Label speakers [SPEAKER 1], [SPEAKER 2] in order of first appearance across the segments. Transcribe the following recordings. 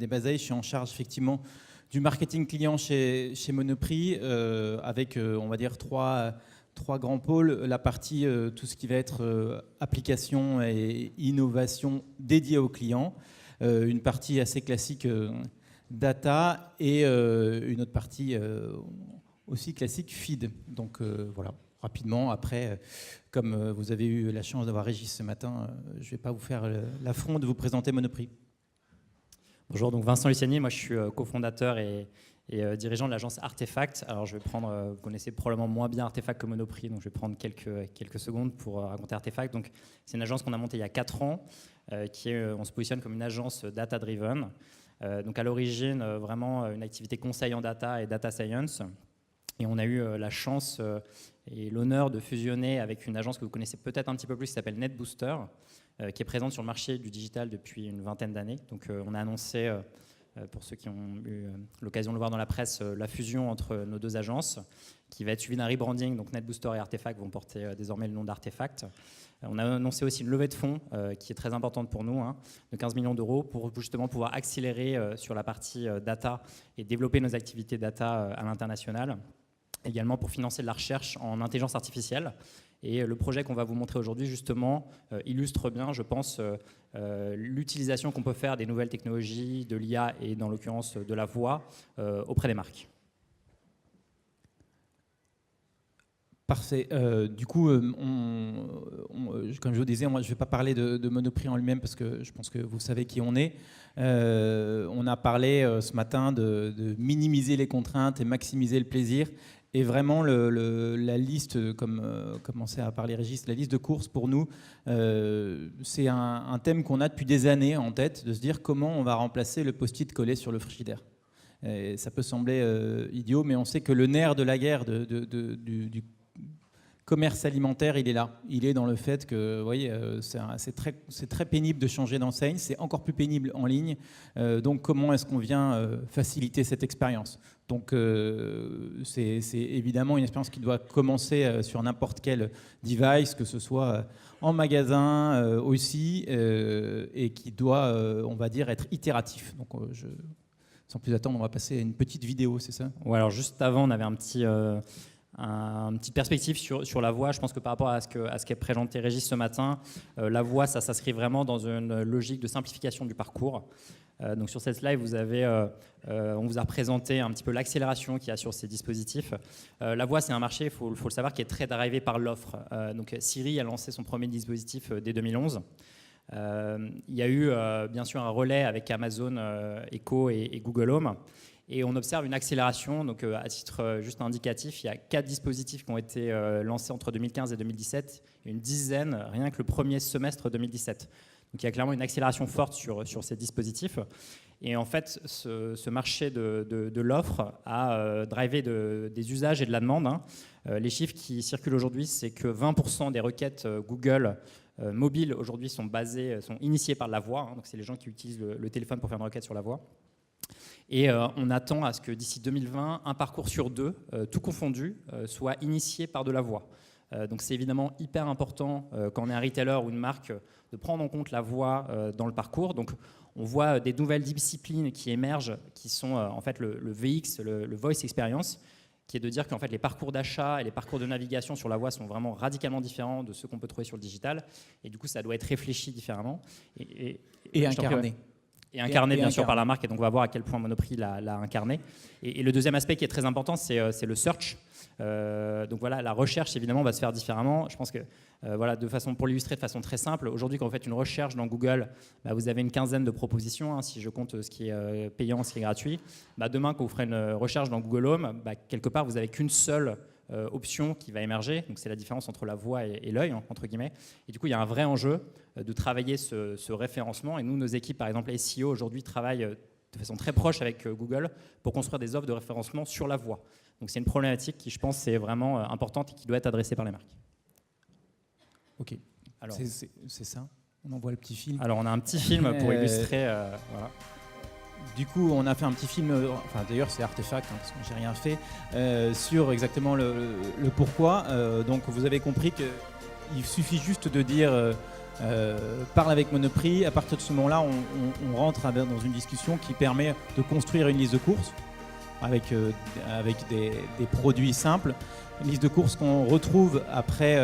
[SPEAKER 1] Desbazeilles. Je suis en charge effectivement du marketing client chez Monoprix, avec, on va dire, trois grands pôles. La partie, tout ce qui va être application et innovation dédiée aux clients. Une partie assez classique data et une autre partie aussi classique feed. Donc voilà, rapidement, après, comme vous avez eu la chance d'avoir Régis ce matin, je ne vais pas vous faire l'affront de vous présenter Monoprix.
[SPEAKER 2] Bonjour, donc Vincent Luciani, moi je suis cofondateur et dirigeant de l'agence Artefact. Alors je vais prendre, vous connaissez probablement moins bien Artefact que Monoprix, donc je vais prendre quelques secondes pour raconter Artefact. Donc c'est une agence qu'on a montée il y a 4 ans, on se positionne comme une agence data-driven. Donc à l'origine, vraiment une activité conseil en data et data science. Et on a eu la chance et l'honneur de fusionner avec une agence que vous connaissez peut-être un petit peu plus, qui s'appelle NetBooster, qui est présente sur le marché du digital depuis une vingtaine d'années. Donc on a annoncé, pour ceux qui ont eu l'occasion de le voir dans la presse, la fusion entre nos deux agences, qui va être suivie d'un rebranding. Donc NetBooster et Artefact vont porter désormais le nom d'Artefact. On a annoncé aussi une levée de fonds qui est très importante pour nous, de 15 millions d'euros, pour justement pouvoir accélérer sur la partie data et développer nos activités data à l'international. Également pour financer de la recherche en intelligence artificielle. Et le projet qu'on va vous montrer aujourd'hui, justement, illustre bien, je pense, l'utilisation qu'on peut faire des nouvelles technologies, de l'IA et dans l'occurrence de la voix, auprès des marques.
[SPEAKER 1] Parfait. Du coup, comme je vous disais, moi, je ne vais pas parler de Monoprix en lui-même parce que je pense que vous savez qui on est. On a parlé ce matin de minimiser les contraintes et maximiser le plaisir. Et vraiment, la liste, comme commençait à parler Régis, la liste de courses pour nous, c'est un thème qu'on a depuis des années en tête, de se dire comment on va remplacer le post-it collé sur le frigidaire. Et ça peut sembler idiot, mais on sait que le nerf de la guerre du commerce alimentaire, il est là. Il est dans le fait que, vous voyez, c'est très pénible de changer d'enseigne, c'est encore plus pénible en ligne. Donc, comment est-ce qu'on vient faciliter cette expérience ? Donc, c'est évidemment une expérience qui doit commencer sur n'importe quel device, que ce soit en magasin aussi, et qui doit, on va dire, être itératif. Donc, sans plus attendre, on va passer à une petite vidéo, c'est ça ?
[SPEAKER 2] Ouais, alors juste avant, on avait un petit perspective sur la voix. Je pense que par rapport à ce qu'a présenté Régis ce matin, la voix, ça s'inscrit vraiment dans une logique de simplification du parcours. Donc sur cette slide, on vous a présenté un petit peu l'accélération qu'il y a sur ces dispositifs. La voix, c'est un marché, il faut le savoir, qui est très drivé par l'offre. Donc Siri a lancé son premier dispositif dès 2011. Il y a eu bien sûr un relais avec Amazon Echo et Google Home. Et on observe une accélération. Donc, à titre juste indicatif, il y a 4 dispositifs qui ont été lancés entre 2015 et 2017, et une dizaine rien que le premier semestre 2017. Donc, il y a clairement une accélération forte sur ces dispositifs. Et en fait, ce marché de l'offre a drivé des usages et de la demande. Les chiffres qui circulent aujourd'hui, c'est que 20% des requêtes Google mobiles aujourd'hui sont initiées par la voix. Donc, c'est les gens qui utilisent le téléphone pour faire une requête sur la voix. Et on attend à ce que d'ici 2020, un parcours sur 2, tout confondu, soit initié par de la voix. Donc c'est évidemment hyper important quand on est un retailer ou une marque de prendre en compte la voix dans le parcours. Donc on voit des nouvelles disciplines qui émergent, qui sont en fait le VX, le Voice Experience, qui est de dire qu'en fait les parcours d'achat et les parcours de navigation sur la voix sont vraiment radicalement différents de ceux qu'on peut trouver sur le digital. Et du coup, ça doit être réfléchi différemment.
[SPEAKER 1] Et incarné.
[SPEAKER 2] Et incarné bien sûr par la marque, et donc on va voir à quel point Monoprix l'a incarné. Et le deuxième aspect qui est très important, c'est le search. Donc voilà, la recherche évidemment va se faire différemment. Je pense que voilà, pour l'illustrer de façon très simple, aujourd'hui quand vous faites une recherche dans Google, vous avez une quinzaine de propositions, si je compte ce qui est payant, ce qui est gratuit. Demain, quand vous ferez une recherche dans Google Home, quelque part vous n'avez qu'une seule option qui va émerger, donc c'est la différence entre la voix et l'œil, entre guillemets. Et du coup, il y a un vrai enjeu de travailler ce référencement. Et nous, nos équipes, par exemple SEO, aujourd'hui, travaillent de façon très proche avec Google pour construire des offres de référencement sur la voix. Donc c'est une problématique qui, je pense, est vraiment importante et qui doit être adressée par les marques.
[SPEAKER 1] Ok, alors c'est ça. On envoie le petit film.
[SPEAKER 2] Alors on a un petit film pour illustrer. Voilà.
[SPEAKER 1] Du coup, on a fait un petit film, d'ailleurs c'est Artefact, parce que j'ai rien fait, sur exactement le pourquoi. Donc vous avez compris qu'il suffit juste de dire parle avec Monoprix. À partir de ce moment-là, on rentre dans une discussion qui permet de construire une liste de courses avec des produits simples. Une liste de courses qu'on retrouve après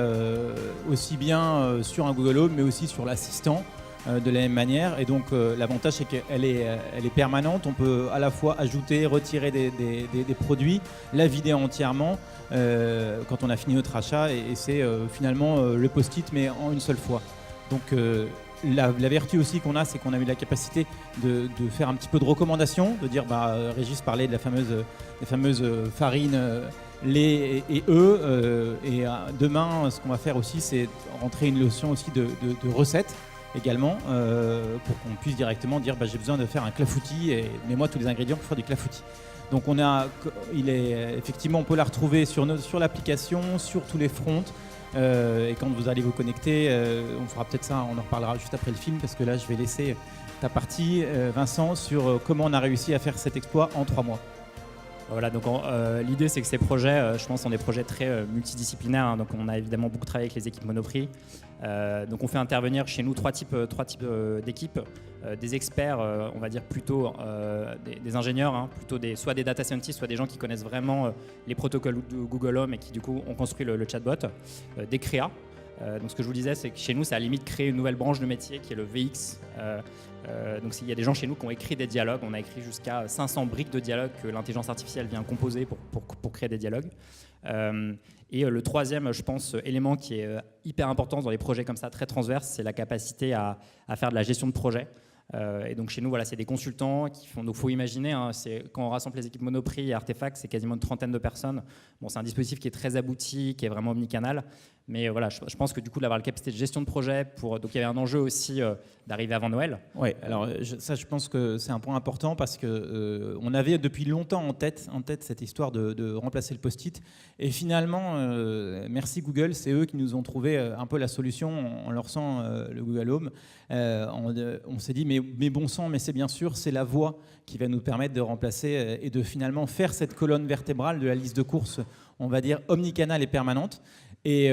[SPEAKER 1] aussi bien sur un Google Home, mais aussi sur l'assistant de la même manière. Et donc l'avantage, c'est qu'elle est permanente. On peut à la fois ajouter, retirer des produits, la vider entièrement quand on a fini notre achat. Et c'est finalement le post-it, mais en une seule fois. Donc la vertu aussi qu'on a, c'est qu'on a eu la capacité de faire un petit peu de recommandations, de dire, Régis parlait de des fameuses farines, lait et œufs. Demain, ce qu'on va faire aussi, c'est rentrer une notion aussi de recettes également, pour qu'on puisse directement dire, j'ai besoin de faire un clafoutis et mets-moi tous les ingrédients pour faire du clafoutis. Donc effectivement, on peut la retrouver sur l'application, sur tous les fronts. Et quand vous allez vous connecter, on fera peut-être ça, on en reparlera juste après le film, parce que là je vais laisser ta partie, Vincent, sur comment on a réussi à faire cet exploit en 3 mois.
[SPEAKER 2] Voilà, donc l'idée c'est que ces projets, je pense, sont des projets très multidisciplinaires, hein, donc on a évidemment beaucoup travaillé avec les équipes Monoprix. Donc on fait intervenir chez nous trois types d'équipes, des experts, on va dire plutôt des ingénieurs, hein, plutôt soit des data scientists, soit des gens qui connaissent vraiment les protocoles de Google Home et qui du coup ont construit le chatbot, des créas. Donc ce que je vous disais, c'est que chez nous, c'est à la limite créer une nouvelle branche de métier qui est le VX. Donc il y a des gens chez nous qui ont écrit des dialogues. On a écrit jusqu'à 500 briques de dialogues que l'intelligence artificielle vient composer pour créer des dialogues. Et le troisième, je pense, élément qui est hyper important dans les projets comme ça, très transverses, c'est la capacité à faire de la gestion de projet. Et donc chez nous, voilà, c'est des consultants qui font. Donc faut imaginer, hein, quand on rassemble les équipes Monoprix et Artefact, c'est quasiment une trentaine de personnes. Bon, c'est un dispositif qui est très abouti, qui est vraiment omnicanal. Mais voilà, je pense que du coup, d'avoir la capacité de gestion de projet, donc il y avait un enjeu aussi d'arriver avant Noël.
[SPEAKER 1] Oui, alors je pense que c'est un point important parce que on avait depuis longtemps en tête cette histoire de remplacer le post-it. Et finalement, merci Google, c'est eux qui nous ont trouvé un peu la solution en lançant le Google Home. On s'est dit, mais bon sang, mais c'est bien sûr, c'est la voix qui va nous permettre de remplacer et de finalement faire cette colonne vertébrale de la liste de courses, on va dire omnicanale et permanente. Et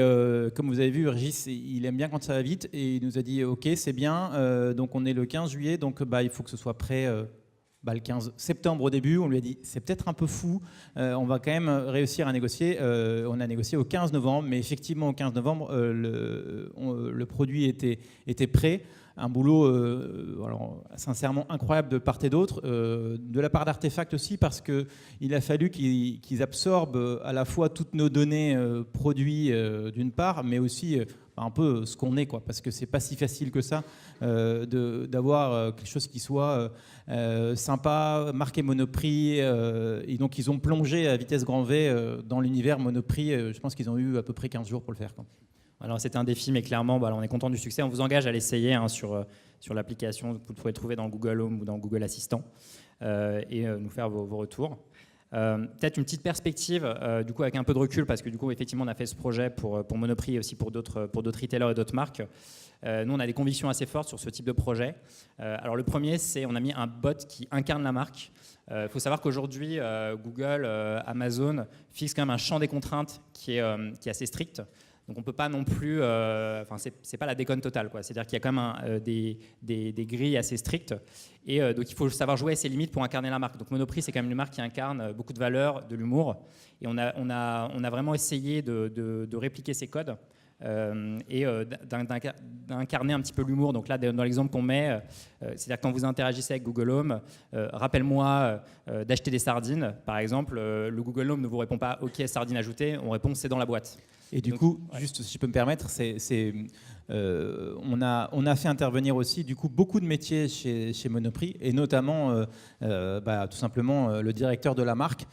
[SPEAKER 1] comme vous avez vu, Régis, il aime bien quand ça va vite et il nous a dit ok, c'est bien, donc on est le 15 juillet, donc il faut que ce soit prêt le 15 septembre au début. On lui a dit c'est peut-être un peu fou, on va quand même réussir à négocier. On a négocié au 15 novembre, mais effectivement au 15 novembre, le produit était prêt. Un boulot alors, sincèrement incroyable de part et d'autre, de la part d'Artefact aussi, parce qu'il a fallu qu'ils absorbent à la fois toutes nos données produits d'une part, mais aussi un peu ce qu'on est, quoi, parce que c'est pas si facile que ça d'avoir quelque chose qui soit sympa, marqué Monoprix, et donc ils ont plongé à vitesse grand V dans l'univers Monoprix. Je pense qu'ils ont eu à peu près 15 jours pour le faire, quoi.
[SPEAKER 2] Alors c'était un défi, mais clairement, on est content du succès. On vous engage à l'essayer sur l'application. Vous pouvez le trouver dans Google Home ou dans Google Assistant et nous faire vos retours. Peut-être une petite perspective, du coup avec un peu de recul, parce que du coup effectivement on a fait ce projet pour Monoprix et aussi pour d'autres retailers et d'autres marques. Nous on a des convictions assez fortes sur ce type de projet. Alors le premier, c'est on a mis un bot qui incarne la marque. Il faut savoir qu'aujourd'hui Google, Amazon fixent quand même un champ des contraintes qui est assez strict. Donc on ne peut pas non plus, c'est pas la déconne totale, quoi. C'est-à-dire qu'il y a quand même des grilles assez strictes, et donc il faut savoir jouer à ses limites pour incarner la marque. Donc Monoprix, c'est quand même une marque qui incarne beaucoup de valeurs, de l'humour, et on a vraiment essayé de répliquer ces codes et d'incarner un petit peu l'humour. Donc là, dans l'exemple qu'on met, c'est-à-dire quand vous interagissez avec Google Home, rappelle-moi d'acheter des sardines, par exemple, le Google Home ne vous répond pas « Ok, sardines ajoutées », on répond « C'est dans la boîte ».
[SPEAKER 1] Et du coup, juste si je peux me permettre, on a fait intervenir aussi du coup beaucoup de métiers chez Monoprix, et notamment tout simplement le directeur de la marque,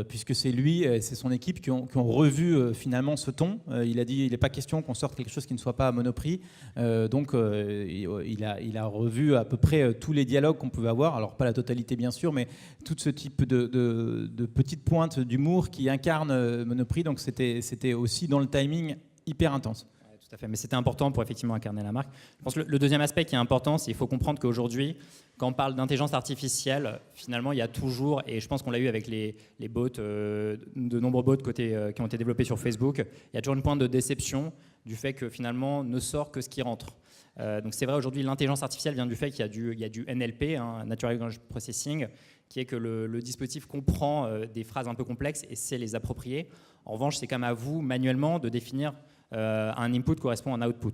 [SPEAKER 1] puisque c'est lui et c'est son équipe qui ont revu finalement ce ton. Il a dit il n'est pas question qu'on sorte quelque chose qui ne soit pas à Monoprix, donc il a revu à peu près tous les dialogues qu'on pouvait avoir, alors pas la totalité bien sûr, mais tout ce type de petites pointes d'humour qui incarnent Monoprix, donc c'était aussi dans le timing hyper intense.
[SPEAKER 2] Tout à fait, mais c'était important pour effectivement incarner la marque. Je pense que le deuxième aspect qui est important, c'est qu'il faut comprendre qu'aujourd'hui, quand on parle d'intelligence artificielle, finalement, il y a toujours, et je pense qu'on l'a eu avec les bots, de nombreux bots qui ont été développés sur Facebook, il y a toujours une pointe de déception du fait que finalement ne sort que ce qui rentre. Donc c'est vrai, aujourd'hui, l'intelligence artificielle vient du fait qu'il y a du NLP, Natural Language Processing, qui est que le dispositif comprend des phrases un peu complexes et sait les approprier. En revanche, c'est quand même à vous, manuellement, de définir un input correspond à un output.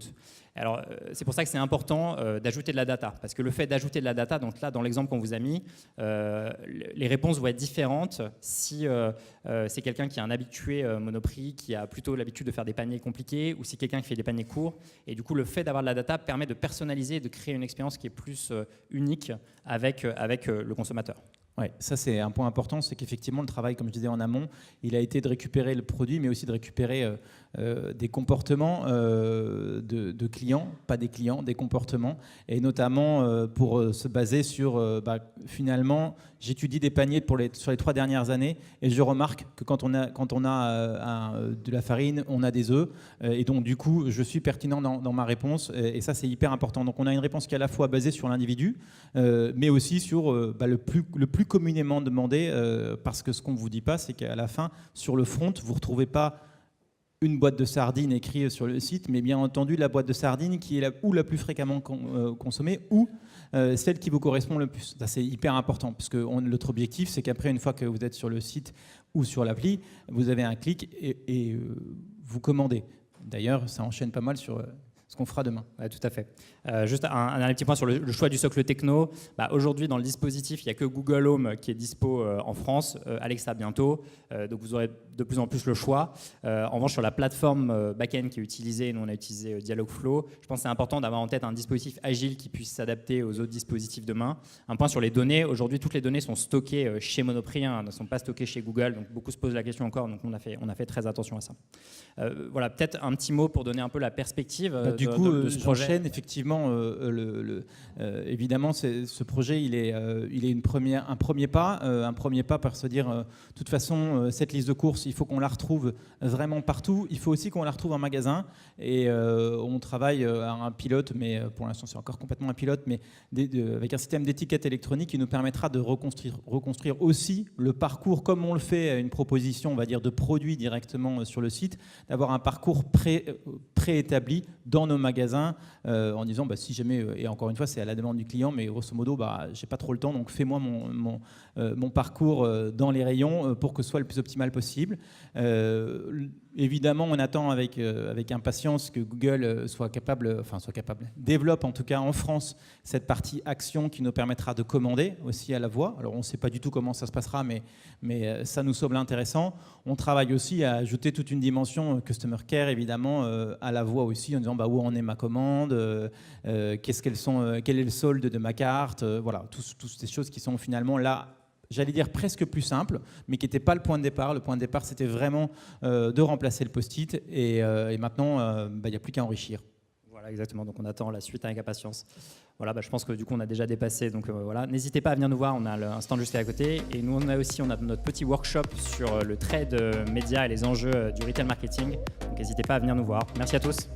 [SPEAKER 2] Alors, c'est pour ça que c'est important d'ajouter de la data, parce que le fait d'ajouter de la data, donc là, dans l'exemple qu'on vous a mis, les réponses vont être différentes si c'est quelqu'un qui est un habitué Monoprix, qui a plutôt l'habitude de faire des paniers compliqués, ou si quelqu'un qui fait des paniers courts. Et du coup, le fait d'avoir de la data permet de personnaliser et de créer une expérience qui est plus unique avec le consommateur.
[SPEAKER 1] Ouais, ça c'est un point important, c'est qu'effectivement le travail, comme je disais en amont, il a été de récupérer le produit, mais aussi de récupérer des comportements de clients, pas des clients, des comportements, et notamment pour se baser sur, finalement, j'étudie des paniers sur les 3 dernières années, et je remarque que quand on a de la farine, on a des œufs, et donc du coup, je suis pertinent dans ma réponse, et ça c'est hyper important. Donc on a une réponse qui est à la fois basée sur l'individu, mais aussi sur le plus communément demandé, parce que ce qu'on ne vous dit pas, c'est qu'à la fin, sur le front, vous ne retrouvez pas une boîte de sardines écrite sur le site, mais bien entendu la boîte de sardines qui est la plus fréquemment consommée ou celle qui vous correspond le plus. Ça, c'est hyper important, parce que notre objectif, c'est qu'après, une fois que vous êtes sur le site ou sur l'appli, vous avez un clic et vous commandez. D'ailleurs, ça enchaîne pas mal sur ce qu'on fera demain.
[SPEAKER 2] Ouais, tout à fait. Juste un dernier petit point sur le choix du socle techno. Aujourd'hui, dans le dispositif, il n'y a que Google Home qui est dispo en France, Alexa bientôt, donc vous aurez de plus en plus le choix. En revanche, sur la plateforme back-end qui est utilisée, nous on a utilisé Dialogflow, je pense que c'est important d'avoir en tête un dispositif agile qui puisse s'adapter aux autres dispositifs demain. Un point sur les données, aujourd'hui toutes les données sont stockées chez Monoprix, ne sont pas stockées chez Google, donc beaucoup se posent la question encore, donc on a fait très attention à ça. Voilà, peut-être un petit mot pour donner un peu la perspective
[SPEAKER 1] du coup,
[SPEAKER 2] de ce projet.
[SPEAKER 1] J'enchaîne, effectivement, évidemment, ce projet, il est un premier pas par se dire, de toute façon, cette liste de courses, il faut qu'on la retrouve vraiment partout. Il faut aussi qu'on la retrouve en magasin. Et on travaille à un pilote, mais pour l'instant, c'est encore complètement un pilote, mais avec un système d'étiquette électronique qui nous permettra de reconstruire aussi le parcours, comme on le fait à une proposition, on va dire, de produits directement sur le site, d'avoir un parcours préétabli dans nos magasins, en disant si jamais, et encore une fois c'est à la demande du client, mais grosso modo j'ai pas trop le temps, donc fais-moi mon parcours dans les rayons pour que ce soit le plus optimal possible. Évidemment, on attend avec impatience que Google développe en tout cas en France cette partie action qui nous permettra de commander aussi à la voix. Alors on ne sait pas du tout comment ça se passera, mais ça nous semble intéressant. On travaille aussi à ajouter toute une dimension Customer Care évidemment à la voix aussi, en disant où en est ma commande, quel est le solde de ma carte, voilà, toutes ces choses qui sont finalement là, j'allais dire presque plus simple, mais qui n'était pas le point de départ. Le point de départ, c'était vraiment de remplacer le post-it. Et maintenant, il n'y a plus qu'à enrichir.
[SPEAKER 2] Voilà, exactement. Donc, on attend la suite avec impatience. Voilà, je pense que du coup, on a déjà dépassé. Donc, voilà. N'hésitez pas à venir nous voir. On a un stand juste à côté. Et nous, on a notre petit workshop sur le trade média et les enjeux du retail marketing. Donc, n'hésitez pas à venir nous voir. Merci à tous.